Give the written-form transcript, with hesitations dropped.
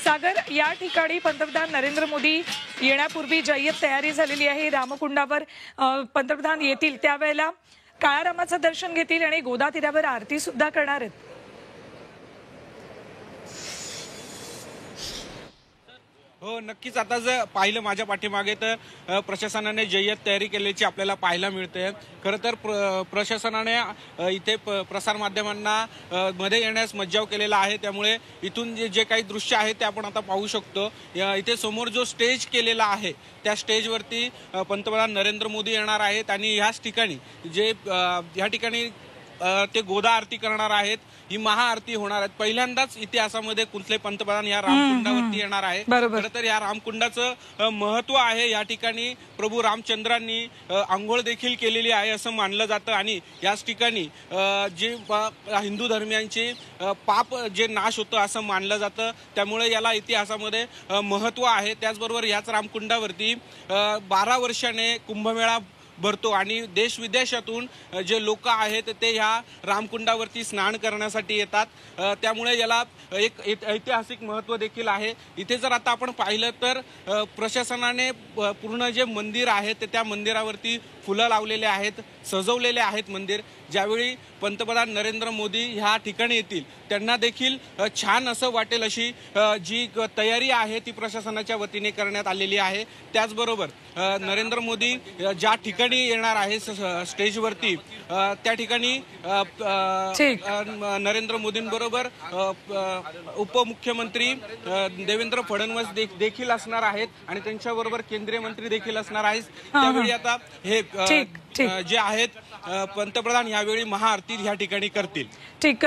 सागर, या ठिकाणी पंतप्रधान नरेंद्र मोदी येण्यापूर्वी जय्यत तयारी झालेली आहे। रामकुंडावर पंतप्रधान येतील त्यावेळेला काळ्या रामाचं दर्शन घेतील आणि गोदा तीरावर आरती सुद्धा करणार आहेत। हो, नक्कीच। आता जर पाहिलं माझ्या पाठीमागे तर प्रशासनाने जय्यत तयारी केल्याची आपल्याला पाहायला मिळते। खरं तर प्रशासनाने इथे प्रसार माध्यमांना मध्ये येण्यास मज्जाव केलेला आहे, त्यामुळे इथून जे काही दृश्य आहे ते आपण आता पाहू शकतो। इथे समोर जो स्टेज केलेला आहे त्या स्टेजवरती पंतप्रधान नरेंद्र मोदी येणार आहेत आणि ह्याच ठिकाणी ह्या ठिकाणी ते गोदा आरती करणार आहेत। ही महाआरती होणार आहे। पहिल्यांदाच इतिहासामध्ये कुठले पंतप्रधान या रामकुंडावरती येणार आहे। खरं तर या रामकुंडाचं महत्व आहे। या ठिकाणी प्रभू रामचंद्रांनी आंघोळ देखील केलेली आहे असं मानलं जातं आणि याच ठिकाणी जे हिंदू धर्मियांचे पाप जे नाश होतं असं मानलं जातं, त्यामुळे याला इतिहासामध्ये महत्व आहे। त्याचबरोबर याच रामकुंडावरती 12 वर्षाने कुंभमेळा भरतो आणि देश विदेशातून जे लोक आहेत ते ह्या रामकुंडावरती स्नान करण्यासाठी येतात, त्यामुळे याला एक ऐतिहासिक महत्त्व देखील आहे। इथे जर आता आपण पाहिलं तर प्रशासनाने पूर्ण जे मंदिर आहे त्या मंदिरावरती फुलं लावलेले आहेत, सजवलेले आहेत मंदिर। ज्यावेळी पंतप्रधान नरेंद्र मोदी ह्या ठिकाणी येतील त्यांना देखील छान असं वाटेल अशी जी तयारी आहे ती प्रशासनाच्या वतीने करण्यात आलेली आहे। त्याचबरोबर नरेंद्र मोदी ज्या ठिकाणी येणार आहे स्टेजवरती त्या ठिकाणी नरेंद्र मोदींबरोबर उपमुख्यमंत्री देवेंद्र फडणवीस देखील असणार आहेत आणि त्यांच्याबरोबर केंद्रीय मंत्री देखील असणार आहेत। त्यावेळी आता हे जे आहेत पंतप्रधान यावेळी महाआरती ह्या ठिकाणी करतील। ठीक।